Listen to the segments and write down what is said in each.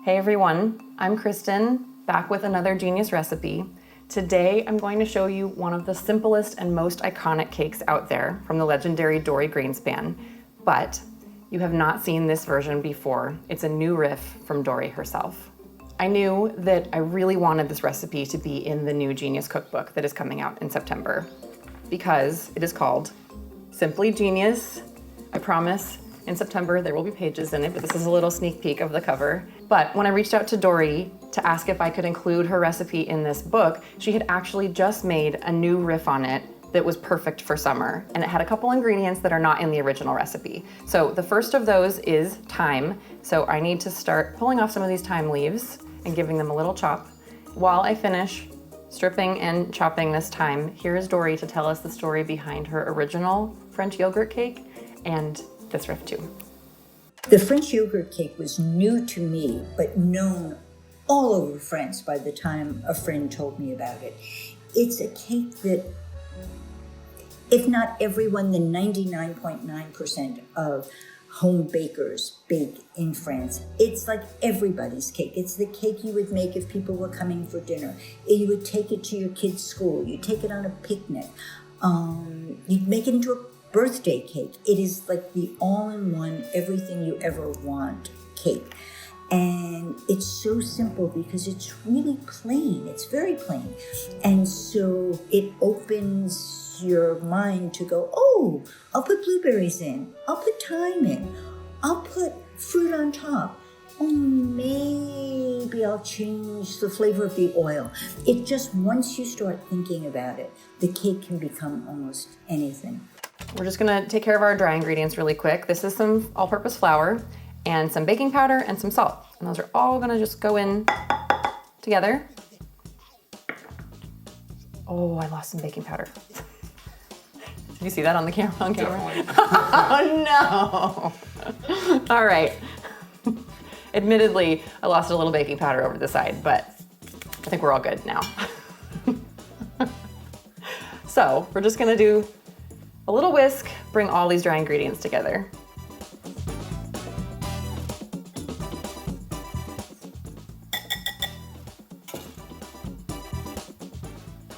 Hey everyone, I'm Kristen, back with another genius recipe. Today I'm going to show you one of the simplest and most iconic cakes out there from the legendary Dory Greenspan, but you have not seen this version before. It's a new riff from Dory herself. I knew that I really wanted this recipe to be in the new Genius cookbook that is coming out in September because it is called Simply Genius. I promise in September there will be pages in it, but this is a little sneak peek of the cover. But when I reached out to Dory to ask if I could include her recipe in this book, she had actually just made a new riff on it that was perfect for summer. And it had a couple ingredients that are not in the original recipe. So the first of those is thyme. So I need to start pulling off some of these thyme leaves and giving them a little chop. While I finish stripping and chopping this thyme, here is Dory to tell us the story behind her original French yogurt cake and this riff too. The French yogurt cake was new to me, but known all over France by the time a friend told me about it. It's a cake that, if not everyone, then 99.9% of home bakers bake in France. It's like everybody's cake. It's the cake you would make if people were coming for dinner. You would take it to your kid's school. You'd take it on a picnic. You'd make it into a birthday cake. It is like the all-in-one, everything you ever want cake. And it's so simple because it's really plain. It's very plain. And so it opens your mind to go, oh, I'll put blueberries in. I'll put thyme in. I'll put fruit on top. Oh, maybe I'll change the flavor of the oil. It just, once you start thinking about it, the cake can become almost anything. We're just gonna take care of our dry ingredients really quick. This is some all-purpose flour and some baking powder and some salt. And those are all gonna just go in together. Oh, I lost some baking powder. Did you see that on the camera? Oh no! All right. Admittedly, I lost a little baking powder over the side, but I think we're all good now. So we're just gonna do a little whisk, bring all these dry ingredients together.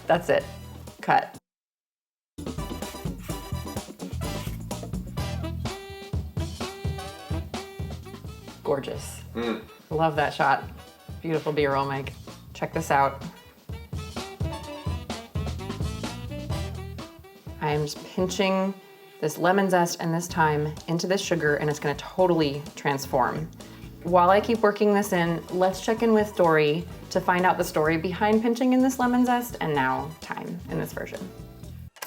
That's it, cut. Gorgeous. Love that shot. Beautiful B-roll, Mike. Check this out. I'm just pinching this lemon zest and this thyme into this sugar, and it's gonna totally transform. While I keep working this in, let's check in with Dory to find out the story behind pinching in this lemon zest and now thyme in this version.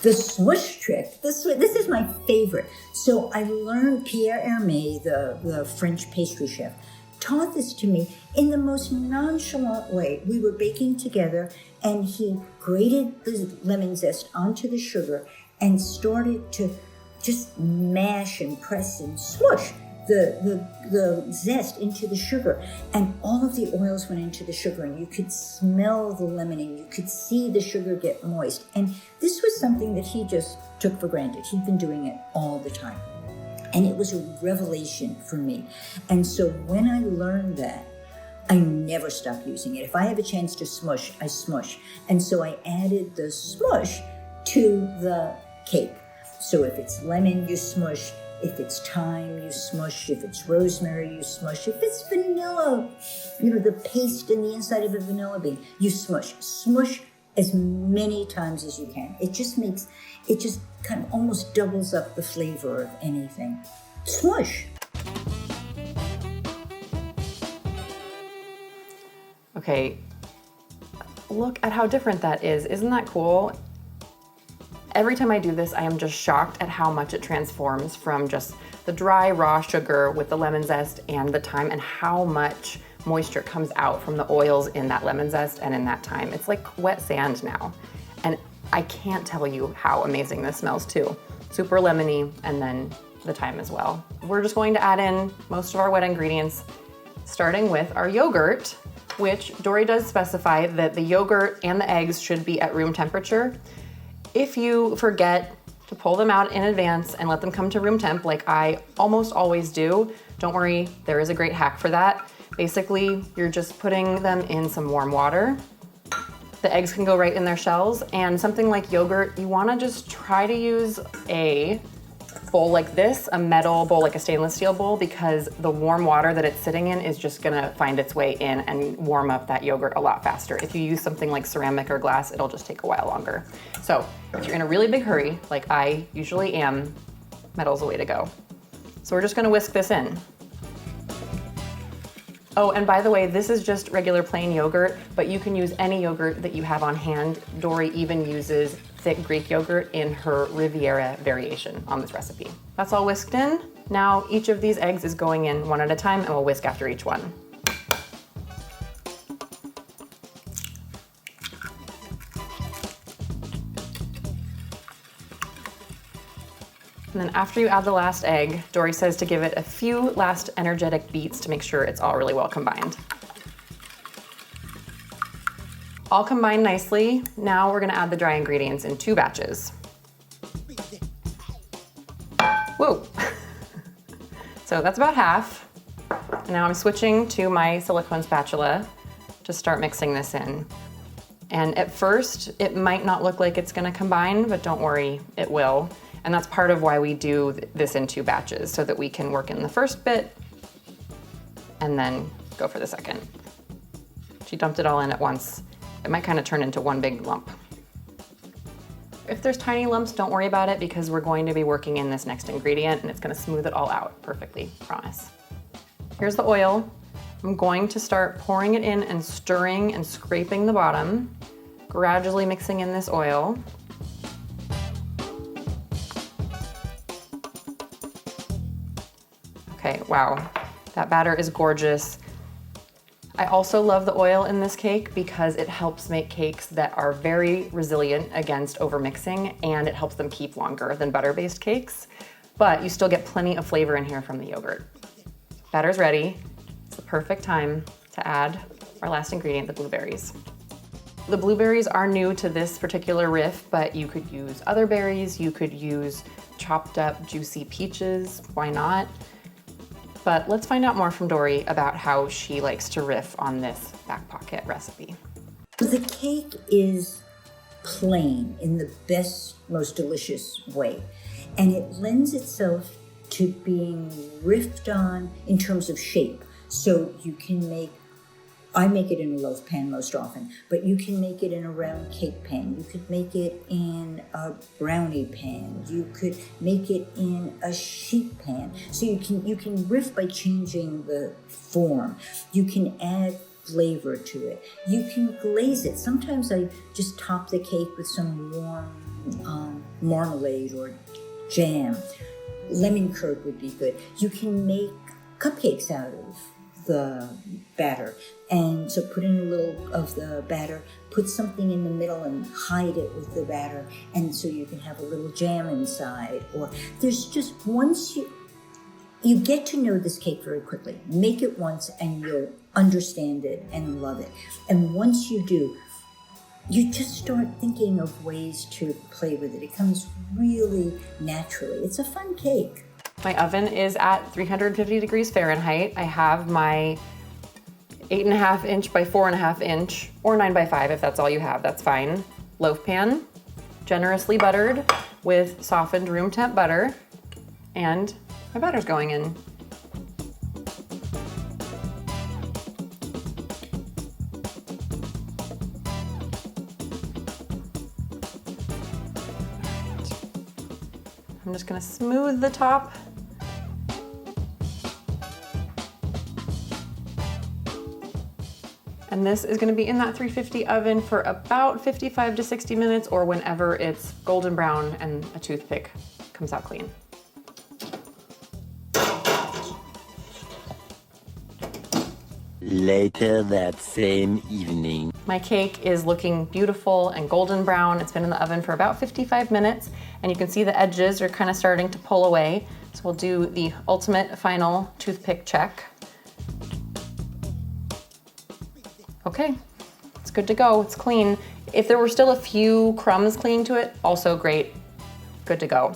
The Swish Trick, this is my favorite. So I learned Pierre Hermé, the French pastry chef, taught this to me in the most nonchalant way. We were baking together and he grated the lemon zest onto the sugar and started to just mash and press and smush the zest into the sugar, and all of the oils went into the sugar, and you could smell the lemon and you could see the sugar get moist. And this was something that he just took for granted. He'd been doing it all the time. And it was a revelation for me. And so when I learned that, I never stopped using it. If I have a chance to smush, I smush. And so I added the smush to the cake. So if it's lemon, you smush. If it's thyme, you smush. If it's rosemary, you smush. If it's vanilla, the paste in the inside of a vanilla bean, you smush. Smush as many times as you can. It just kind of almost doubles up the flavor of anything. Smush. Okay, look at how different that is. Isn't that cool? Every time I do this, I am just shocked at how much it transforms from just the dry, raw sugar with the lemon zest and the thyme, and how much moisture comes out from the oils in that lemon zest and in that thyme. It's like wet sand now. And I can't tell you how amazing this smells too. Super lemony, and then the thyme as well. We're just going to add in most of our wet ingredients, starting with our yogurt, which Dory does specify that the yogurt and the eggs should be at room temperature. If you forget to pull them out in advance and let them come to room temp, like I almost always do, don't worry, there is a great hack for that. Basically, you're just putting them in some warm water. The eggs can go right in their shells, and something like yogurt, you wanna just try to use a bowl like this, a metal bowl, like a stainless steel bowl, because the warm water that it's sitting in is just gonna find its way in and warm up that yogurt a lot faster. If you use something like ceramic or glass, it'll just take a while longer. So if you're in a really big hurry, like I usually am, metal's the way to go. So we're just gonna whisk this in. Oh, and by the way, this is just regular plain yogurt, but you can use any yogurt that you have on hand. Dory even uses thick Greek yogurt in her Riviera variation on this recipe. That's all whisked in. Now each of these eggs is going in one at a time, and we'll whisk after each one. And then after you add the last egg, Dory says to give it a few last energetic beats to make sure it's all really well combined. All combined nicely. Now we're gonna add the dry ingredients in 2 batches. Whoa. So that's about half. And now I'm switching to my silicone spatula to start mixing this in. And at first, it might not look like it's gonna combine, but don't worry, it will. And that's part of why we do this in 2 batches, so that we can work in the first bit and then go for the second. She dumped it all in at once. It might kind of turn into one big lump. If there's tiny lumps, don't worry about it, because we're going to be working in this next ingredient and it's gonna smooth it all out perfectly, promise. Here's the oil. I'm going to start pouring it in and stirring and scraping the bottom, gradually mixing in this oil. Okay, wow, that batter is gorgeous. I also love the oil in this cake because it helps make cakes that are very resilient against overmixing, and it helps them keep longer than butter-based cakes, but you still get plenty of flavor in here from the yogurt. Batter's ready. It's the perfect time to add our last ingredient, the blueberries. The blueberries are new to this particular riff, but you could use other berries, you could use chopped up juicy peaches, why not? But let's find out more from Dory about how she likes to riff on this back pocket recipe. The cake is plain in the best, most delicious way, and it lends itself to being riffed on in terms of shape. So you can I make it in a loaf pan most often, but you can make it in a round cake pan. You could make it in a brownie pan. You could make it in a sheet pan. So you can riff by changing the form. You can add flavor to it. You can glaze it. Sometimes I just top the cake with some warm marmalade or jam. Lemon curd would be good. You can make cupcakes out of the batter, and so put in a little of the batter, put something in the middle and hide it with the batter, and so you can have a little jam inside. Or there's just, once you get to know this cake very quickly. Make it once and you'll understand it and love it. And once you do, you just start thinking of ways to play with it. It comes really naturally. It's a fun cake. My oven is at 350 degrees Fahrenheit. I have my 8.5 inch by 4.5 inch, or 9 by 5 if that's all you have, that's fine. Loaf pan, generously buttered with softened room temp butter, and my butter's going in. I'm just gonna smooth the top. And this is gonna be in that 350 oven for about 55 to 60 minutes, or whenever it's golden brown and a toothpick comes out clean. Later that same evening. My cake is looking beautiful and golden brown. It's been in the oven for about 55 minutes, and you can see the edges are kind of starting to pull away. So we'll do the ultimate final toothpick check. Okay, it's good to go, it's clean. If there were still a few crumbs clinging to it, also great, good to go.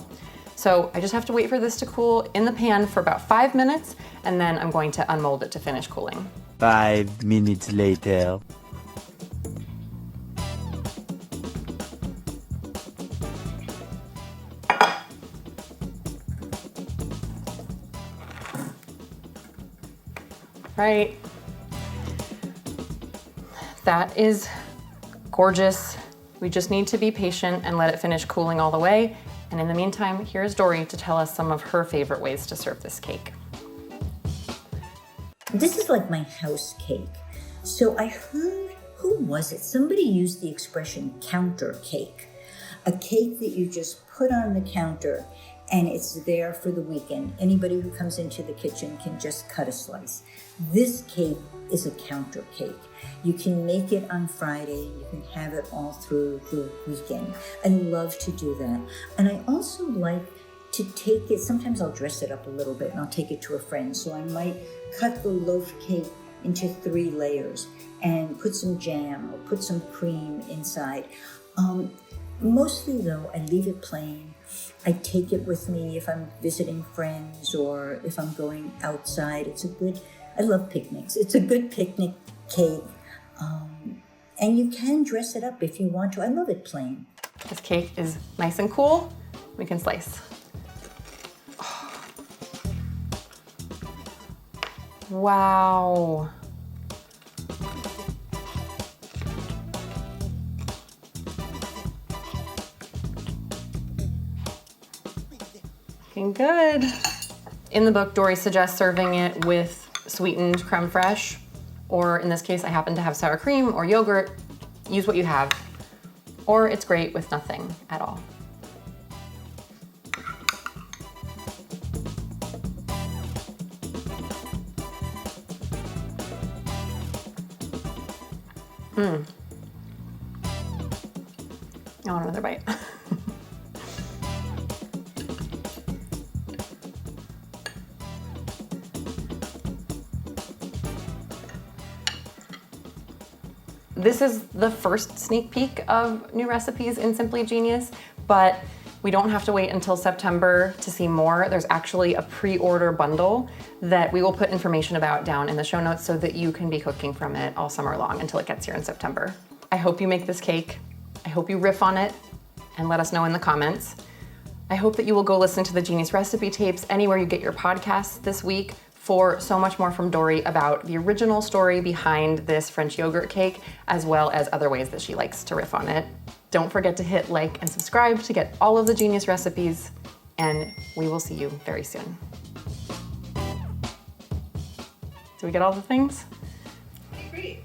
So I just have to wait for this to cool in the pan for about 5 minutes, and then I'm going to unmold it to finish cooling. 5 minutes later. Right. That is gorgeous. We just need to be patient and let it finish cooling all the way. And in the meantime, here's Dory to tell us some of her favorite ways to serve this cake. This is like my house cake. So I heard, who was it? Somebody used the expression counter cake. A cake that you just put on the counter and it's there for the weekend. Anybody who comes into the kitchen can just cut a slice. This cake is a counter cake. You can make it on Friday. You can have it all through the weekend. I love to do that. And I also like to take it, sometimes I'll dress it up a little bit and I'll take it to a friend. So I might cut the loaf cake into 3 layers and put some jam or put some cream inside. Mostly though, I leave it plain. I take it with me if I'm visiting friends or if I'm going outside. I love picnics. It's a good picnic cake. And you can dress it up if you want to. I love it plain. This cake is nice and cool. We can slice. Oh. Wow. Looking good. In the book, Dory suggests serving it with sweetened crème fraîche, or in this case, I happen to have sour cream or yogurt. Use what you have, or it's great with nothing at all. I want another bite. This is the first sneak peek of new recipes in Simply Genius, but we don't have to wait until September to see more. There's actually a pre-order bundle that we will put information about down in the show notes so that you can be cooking from it all summer long until it gets here in September. I hope you make this cake. I hope you riff on it and let us know in the comments. I hope that you will go listen to the Genius recipe tapes anywhere you get your podcasts this week for so much more from Dory about the original story behind this French yogurt cake, as well as other ways that she likes to riff on it. Don't forget to hit like and subscribe to get all of the Genius recipes, and we will see you very soon. Did we get all the things? Great.